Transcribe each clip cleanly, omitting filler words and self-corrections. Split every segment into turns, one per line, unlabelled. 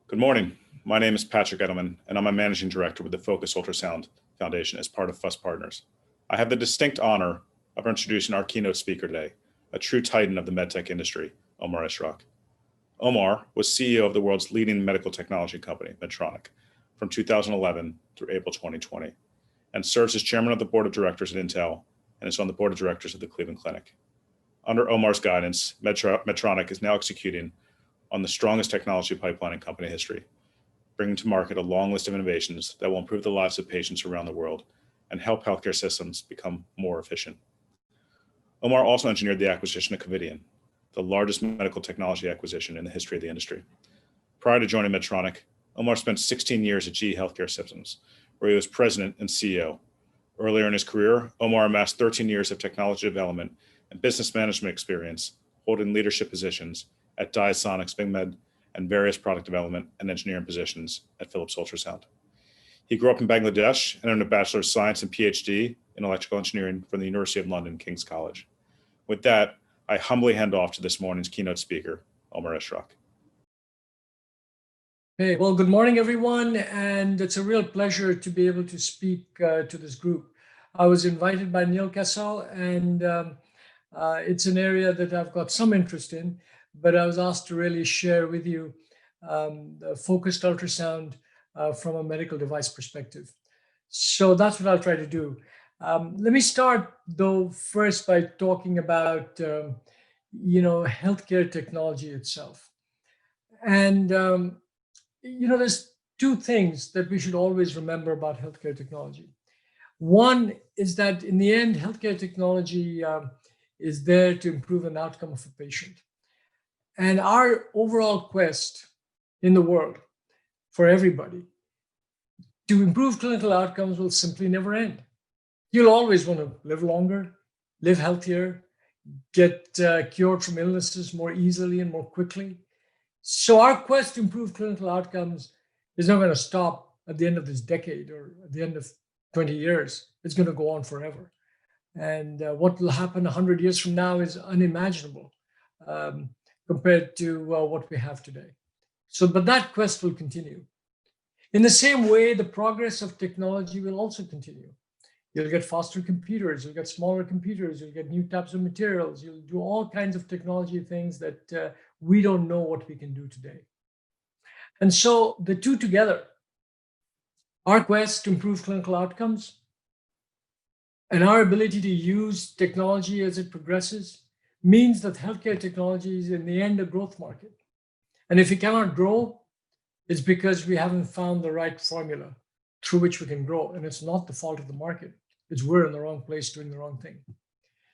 Good morning. My name is Patrick Edelman, and I'm a managing director with the Focus Ultrasound Foundation as part of FUS Partners. I have the distinct honor of introducing our keynote speaker today, a true titan of the MedTech industry, Omar Ishrak. Omar was CEO of the world's leading medical technology company, Medtronic, from 2011 through April 2020, and serves as chairman of the board of directors at Intel and is on the board of directors of the Cleveland Clinic. Under Omar's guidance, Medtronic is now executing on the strongest technology pipeline in company history, bringing to market a long list of innovations that will improve the lives of patients around the world and help healthcare systems become more efficient. Omar also engineered the acquisition of Covidien, the largest medical technology acquisition in the history of the industry. Prior to joining Medtronic, Omar spent 16 years at GE Healthcare Systems, where he was president and CEO. Earlier in his career, Omar amassed 13 years of technology development and business management experience, holding leadership positions at Diasonics, BingMed, and various product development and engineering positions at Philips Ultrasound. He grew up in Bangladesh and earned a Bachelor of Science and PhD in Electrical Engineering from the University of London, King's College. With that, I humbly hand off to this morning's keynote speaker, Omar Ishrak.
Hey, well, good morning, everyone, and it's a real pleasure to be able to speak to this group. I was invited by Neil Kessel, and it's an area that I've got some interest in, but I was asked to really share with you the focused ultrasound from a medical device perspective. So that's what I'll try to do. Let me start, though, first by talking about, healthcare technology itself. And, there's two things that we should always remember about healthcare technology. One is that in the end, healthcare technology is there to improve an outcome of a patient. And our overall quest in the world for everybody to improve clinical outcomes will simply never end. You'll always want to live longer, live healthier, get cured from illnesses more easily and more quickly. So our quest to improve clinical outcomes is not going to stop at the end of this decade or at the end of 20 years. It's going to go on forever. And what will happen 100 years from now is unimaginable compared to what we have today. But that quest will continue. In the same way, the progress of technology will also continue. You'll get faster computers, you'll get smaller computers, you'll get new types of materials, you'll do all kinds of technology things that we don't know what we can do today. And so the two together, our quest to improve clinical outcomes and our ability to use technology as it progresses, means that healthcare technology is in the end a growth market. And if we cannot grow, it's because we haven't found the right formula through which we can grow. And it's not the fault of the market. It's we're in the wrong place doing the wrong thing.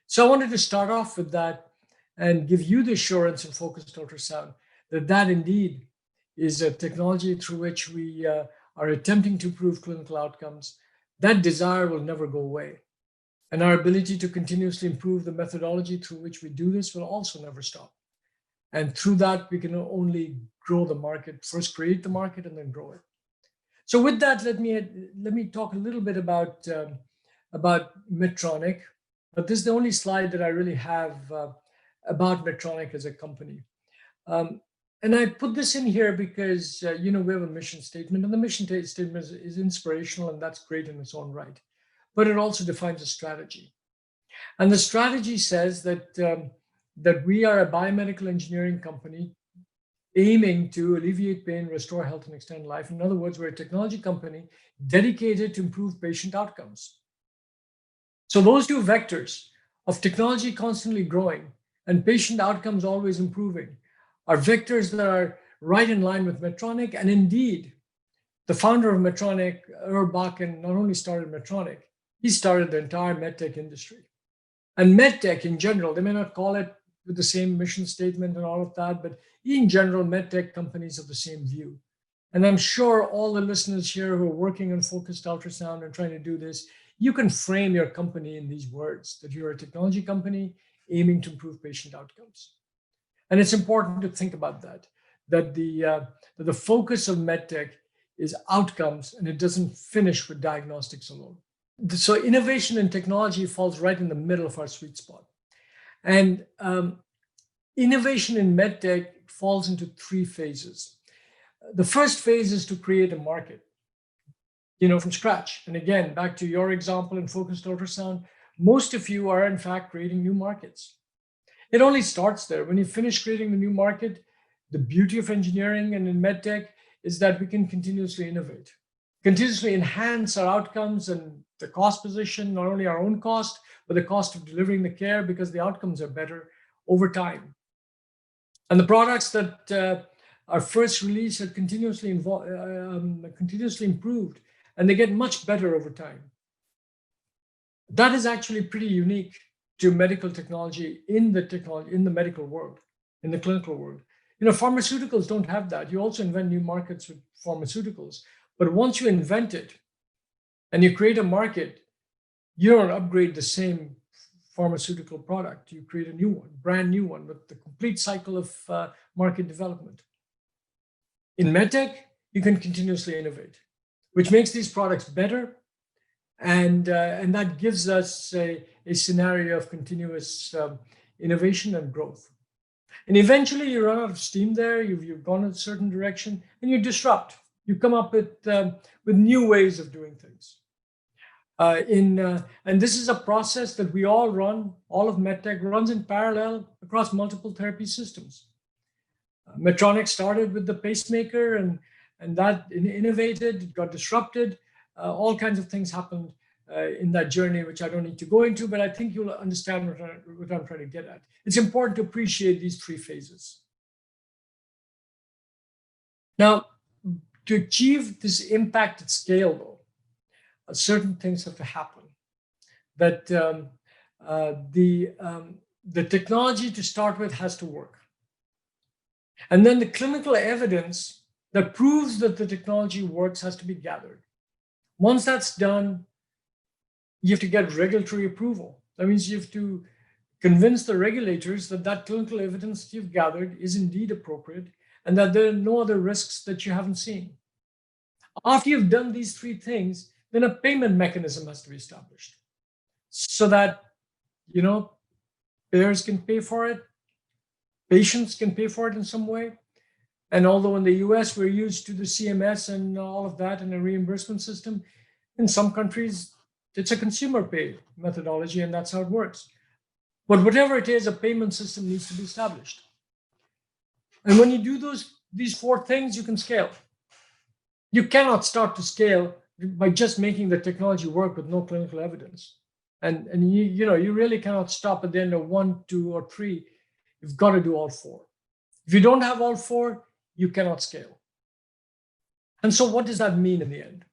So I wanted to start off with that and give you the assurance in focused ultrasound that indeed is a technology through which we are attempting to improve clinical outcomes. That desire will never go away. And our ability to continuously improve the methodology through which we do this will also never stop. And through that, we can only grow the market, first create the market and then grow it. So with that, let me talk a little bit about Medtronic. But this is the only slide that I really have about Medtronic as a company. And I put this in here because, we have a mission statement, and the mission statement is inspirational, and that's great in its own right. But it also defines a strategy. And the strategy says that we are a biomedical engineering company aiming to alleviate pain, restore health, and extend life. In other words, we're a technology company dedicated to improve patient outcomes. So those two vectors of technology constantly growing and patient outcomes always improving are vectors that are right in line with Medtronic. And indeed, the founder of Medtronic, Earl Bakken, not only started Medtronic, he started the entire MedTech industry. And MedTech in general, they may not call it with the same mission statement and all of that, but in general, MedTech companies have the same view. And I'm sure all the listeners here who are working on focused ultrasound and trying to do this, you can frame your company in these words, that you're a technology company aiming to improve patient outcomes. And it's important to think about that the focus of MedTech is outcomes, and it doesn't finish with diagnostics alone. So innovation and technology falls right in the middle of our sweet spot. And innovation in MedTech falls into three phases. The first phase is to create a market, from scratch. And again, back to your example in focused ultrasound, most of you are in fact creating new markets. It only starts there. When you finish creating the new market, the beauty of engineering and in MedTech is that we can continuously innovate, continuously enhance our outcomes and the cost position, not only our own cost, but the cost of delivering the care, because the outcomes are better over time. And the products that are first released are continuously improved, and they get much better over time. That is actually pretty unique to medical technology in the medical world, in the clinical world. Pharmaceuticals don't have that. You also invent new markets with pharmaceuticals, but once you invent it and you create a market, you don't upgrade the same pharmaceutical product. You create a new one, brand new one, with the complete cycle of market development. In MedTech, you can continuously innovate, which makes these products better, and that gives us a scenario of continuous innovation and growth. And eventually, you run out of steam there. You've gone in a certain direction, and you disrupt. You come up with new ways of doing things. And this is a process that we all run. All of MedTech runs in parallel across multiple therapy systems. Medtronic started with the pacemaker, and that innovated, it got disrupted. All kinds of things happened in that journey, which I don't need to go into, but I think you'll understand what I'm trying to get at. It's important to appreciate these three phases. Now, to achieve this impact at scale, though, certain things have to happen. That the technology to start with has to work. And then the clinical evidence that proves that the technology works has to be gathered. Once that's done, you have to get regulatory approval. That means you have to convince the regulators that that clinical evidence that you've gathered is indeed appropriate and that there are no other risks that you haven't seen. After you've done these three things, then a payment mechanism has to be established so that, payers can pay for it, patients can pay for it in some way. And although in the US, we're used to the CMS and all of that and a reimbursement system, in some countries, it's a consumer pay methodology, and that's how it works. But whatever it is, a payment system needs to be established. And when you do these four things, you can scale. You cannot start to scale by just making the technology work with no clinical evidence. And you really cannot stop at the end of 1, 2, or 3. You've got to do all four. If you don't have all four, you cannot scale. And so what does that mean in the end?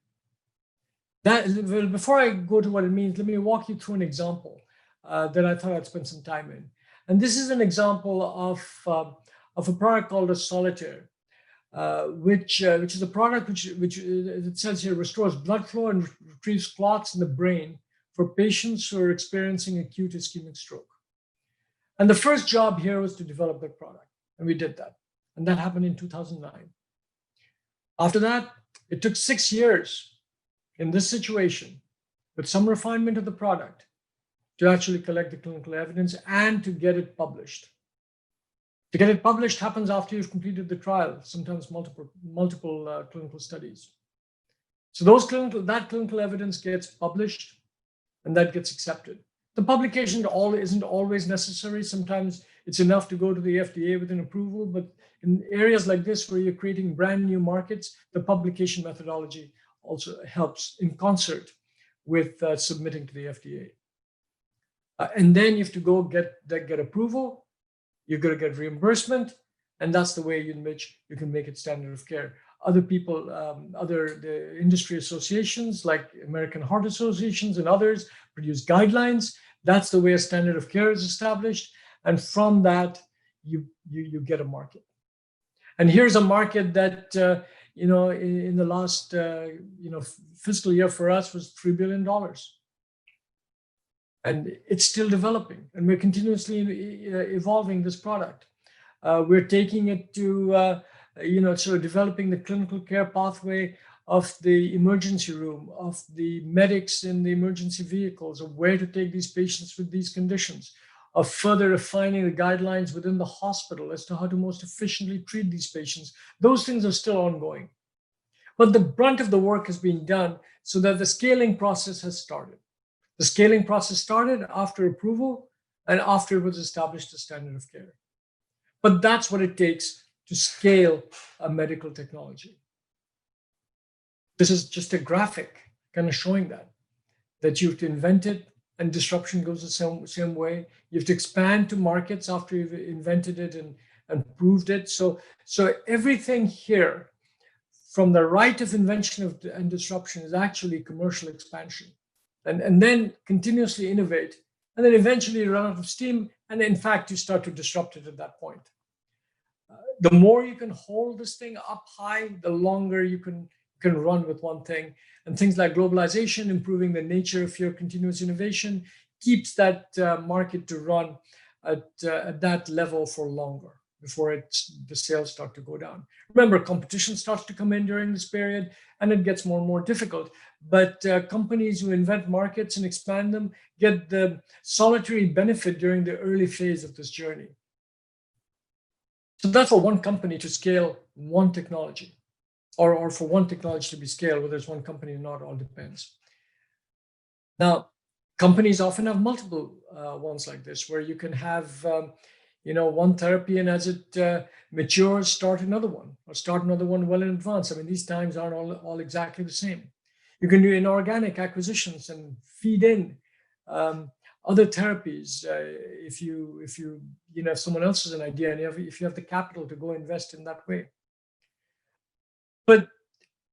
Before I go to what it means, let me walk you through an example that I thought I'd spend some time in. And this is an example of a product called a Solitaire, which is a product which it says here restores blood flow and retrieves clots in the brain for patients who are experiencing acute ischemic stroke. And the first job here was to develop that product, and we did that. And that happened in 2009. After that, it took 6 years in this situation, with some refinement of the product, to actually collect the clinical evidence and to get it published. To get it published happens after you've completed the trial, sometimes multiple clinical studies. So that clinical evidence gets published, and that gets accepted. The publication isn't always necessary. Sometimes it's enough to go to the FDA with an approval, but in areas like this where you're creating brand new markets, the publication methodology also helps in concert with submitting to the FDA. And then you have to go get approval. You're going to get reimbursement, and that's the way in which you can make it standard of care. Other people, the industry associations like American Heart Associations and others produce guidelines. That's the way a standard of care is established, and from that you get a market. And here's a market that in the last fiscal year for us was $3 billion. And it's still developing, and we're continuously evolving this product. We're taking it to, sort of developing the clinical care pathway of the emergency room, of the medics in the emergency vehicles, of where to take these patients with these conditions, of further refining the guidelines within the hospital as to how to most efficiently treat these patients. Those things are still ongoing. But the brunt of the work has been done so that the scaling process has started. The scaling process started after approval and after it was established as standard of care. But that's what it takes to scale a medical technology. This is just a graphic kind of showing that you have to invent it, and disruption goes the same way. You have to expand to markets after you've invented it and proved it. So everything here, from the right of invention and disruption, is actually commercial expansion. And then continuously innovate, and then eventually run out of steam. And in fact, you start to disrupt it at that point. The more you can hold this thing up high, the longer you can run with one thing. And things like globalization, improving the nature of your continuous innovation, keeps that market to run at that level for longer before the sales start to go down. Remember, competition starts to come in during this period, and it gets more and more difficult. But companies who invent markets and expand them get the solitary benefit during the early phase of this journey. So that's for one company to scale one technology, or for one technology to be scaled, whether it's one company or not, all depends. Now, companies often have multiple ones like this, where you can have one therapy, and as it matures, start another one, or start another one well in advance. I mean, these times aren't all exactly the same. You can do inorganic acquisitions and feed in other therapies if someone else has an idea, and if you have the capital to go invest in that way. But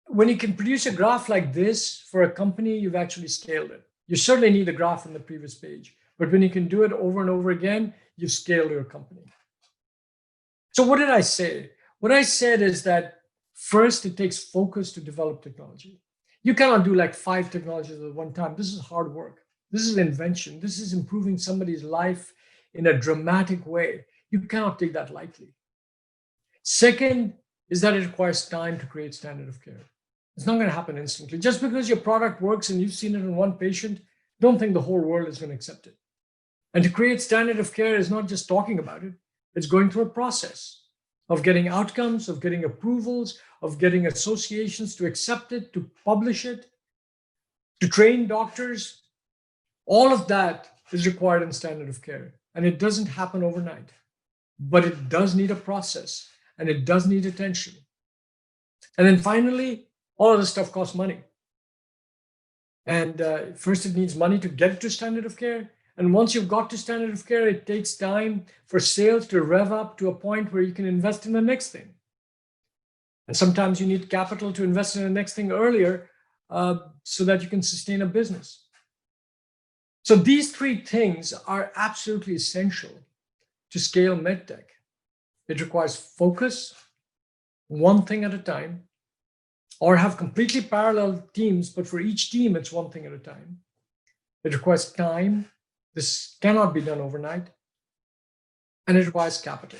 when you can produce a graph like this for a company, you've actually scaled it. You certainly need a graph on the previous page, but when you can do it over and over again, you scale your company. So what did I say? What I said is that first, it takes focus to develop technology. You cannot do like 5 technologies at one time. This is hard work. This is invention. This is improving somebody's life in a dramatic way. You cannot take that lightly. Second is that it requires time to create standard of care. It's not going to happen instantly. Just because your product works and you've seen it in one patient, don't think the whole world is going to accept it. And to create standard of care is not just talking about it. It's going through a process of getting outcomes, of getting approvals, of getting associations to accept it, to publish it, to train doctors. All of that is required in standard of care. And it doesn't happen overnight, but it does need a process, and it does need attention. And then finally, all of this stuff costs money. And first, it needs money to get it to standard of care. And once you've got to standard of care, it takes time for sales to rev up to a point where you can invest in the next thing. And sometimes you need capital to invest in the next thing earlier so that you can sustain a business. So these 3 things are absolutely essential to scale MedTech. It requires focus, one thing at a time, or have completely parallel teams, but for each team, it's one thing at a time. It requires time. This cannot be done overnight. And it requires capital.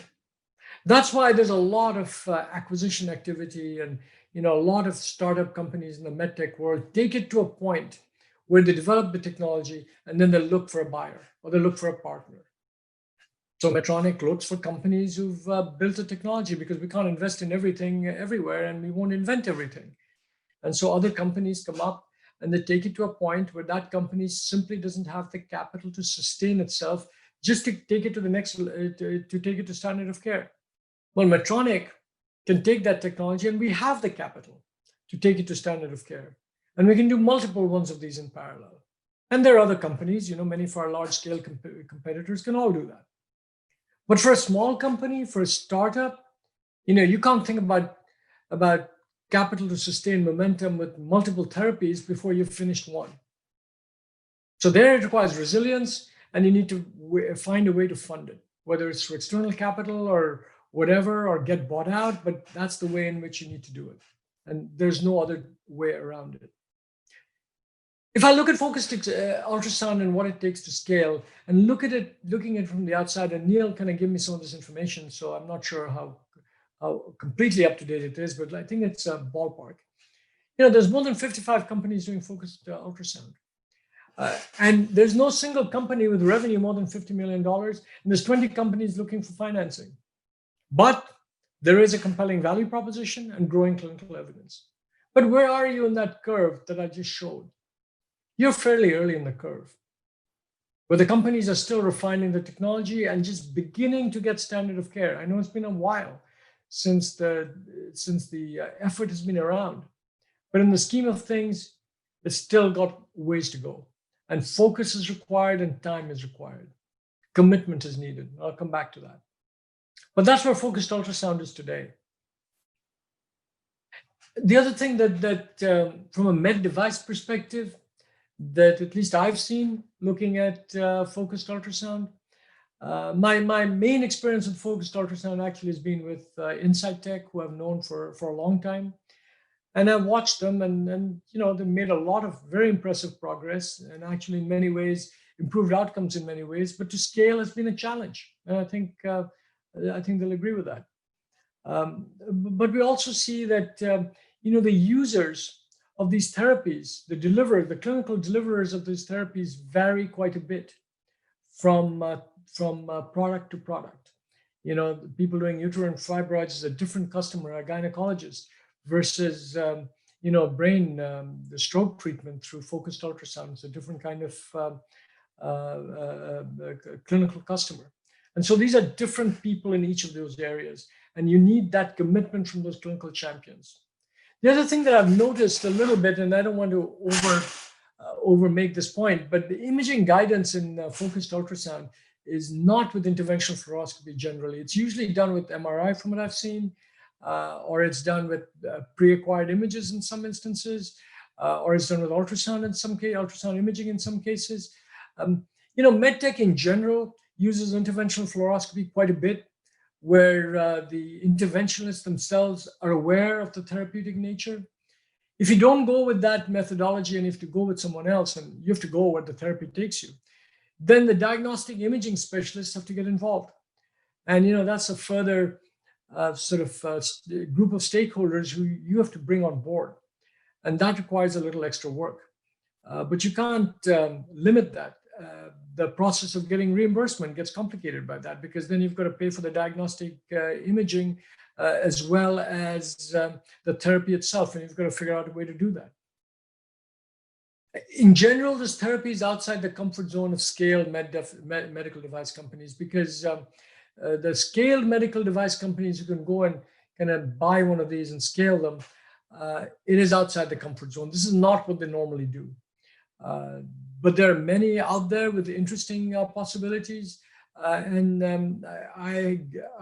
That's why there's a lot of acquisition activity, and a lot of startup companies in the MedTech world take it to a point where they develop the technology, and then they look for a buyer, or they look for a partner. So Medtronic looks for companies who've built a technology, because we can't invest in everything everywhere, and we won't invent everything. And so other companies come up, and they take it to a point where that company simply doesn't have the capital to sustain itself, just to take it to the next, to take it to standard of care. Well, Medtronic can take that technology, and we have the capital to take it to standard of care. And we can do multiple ones of these in parallel. And there are other companies, many of our large-scale competitors can all do that. But for a small company, for a startup, you can't think about capital to sustain momentum with multiple therapies before you've finished one. So there it requires resilience, and you need to find a way to fund it, whether it's through external capital or whatever, or get bought out, but that's the way in which you need to do it. And there's no other way around it. If I look at focused ultrasound and what it takes to scale, and looking at it from the outside, and Neil kind of gave me some of this information, so I'm not sure how completely up to date it is, but I think it's a ballpark. There's more than 55 companies doing focused ultrasound. And there's no single company with revenue more than $50 million. And there's 20 companies looking for financing. But there is a compelling value proposition and growing clinical evidence. But where are you in that curve that I just showed? You're fairly early in the curve, where the companies are still refining the technology and just beginning to get standard of care. I know it's been a while since the effort has been around, but in the scheme of things, it's still got ways to go. And focus is required and time is required. Commitment is needed. I'll come back to that. But that's where focused ultrasound is today. The other thing that from a med device perspective, that at least I've seen looking at focused ultrasound, my main experience with focused ultrasound actually has been with Tech, who I've known for a long time. And I've watched them and you know, they've made a lot of very impressive progress and actually in many ways improved outcomes in many ways, but to scale has been a challenge. And I think they'll agree with that. But we also see that you know, the users of these therapies, the clinical deliverers of these therapies vary quite a bit from product to product. You know, the people doing uterine fibroids is a different customer, a gynecologist, versus you know, brain, the stroke treatment through focused ultrasound. It's a different kind of clinical customer. And so these are different people in each of those areas, and you need that commitment from those clinical champions. The other thing that I've noticed a little bit, and I don't want to over make this point, but the imaging guidance in focused ultrasound is not with interventional fluoroscopy generally. It's usually done with MRI from what I've seen, or it's done with pre-acquired images in some instances, or it's done with ultrasound in some cases, ultrasound imaging in some cases. You know, MedTech in general uses interventional fluoroscopy quite a bit, where the interventionists themselves are aware of the therapeutic nature. If you don't go with that methodology and you have to go with someone else and you have to go where the therapy takes you, then the diagnostic imaging specialists have to get involved. And, you know, that's a further group of stakeholders who you have to bring on board. And that requires a little extra work. But you can't limit that. The process of getting reimbursement gets complicated by that, because then you've got to pay for the diagnostic imaging as well as the therapy itself, and you've got to figure out a way to do that. In general, this therapy is outside the comfort zone of scaled medical device companies, because the scaled medical device companies who can go and kind of buy one of these and scale them, it is outside the comfort zone. This is not what they normally do. But there are many out there with interesting possibilities, and I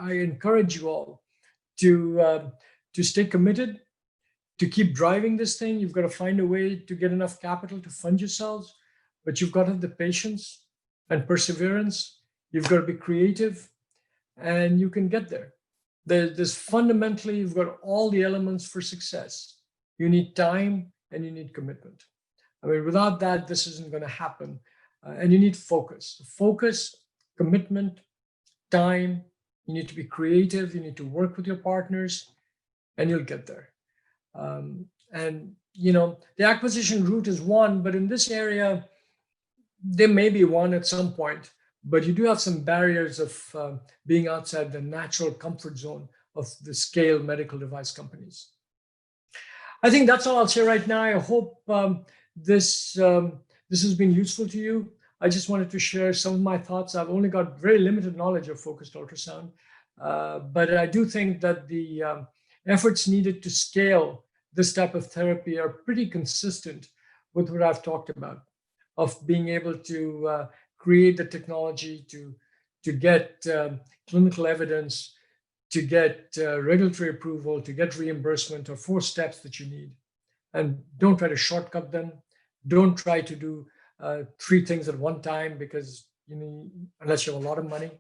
encourage you all to stay committed, to keep driving this thing. You've got to find a way to get enough capital to fund yourselves, but you've got to have the patience and perseverance. You've got to be creative, and you can get there. There's fundamentally, you've got all the elements for success. You need time and you need commitment. I mean, without that, this isn't going to happen. And you need focus, commitment, time. You need to be creative. You need to work with your partners, and you'll get there. And, you know, the acquisition route is one, but in this area, there may be one at some point, but you do have some barriers of being outside the natural comfort zone of the scale medical device companies. I think that's all I'll say right now. I hope this has been useful to you. I just wanted to share some of my thoughts. I've only got very limited knowledge of focused ultrasound, but I do think that the efforts needed to scale this type of therapy are pretty consistent with what I've talked about, of being able to create the technology to get clinical evidence, to get regulatory approval, to get reimbursement, are 4 steps that you need. And don't try to shortcut them. Don't try to do 3 things at one time, because you need, unless you have a lot of money.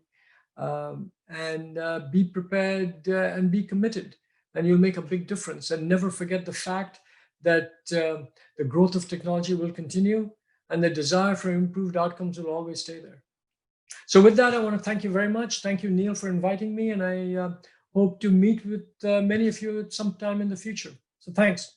And be prepared and be committed, and you'll make a big difference. And never forget the fact that the growth of technology will continue, and the desire for improved outcomes will always stay there. So with that, I want to thank you very much. Thank you, Neil, for inviting me, and I hope to meet with many of you at some time in the future. So thanks.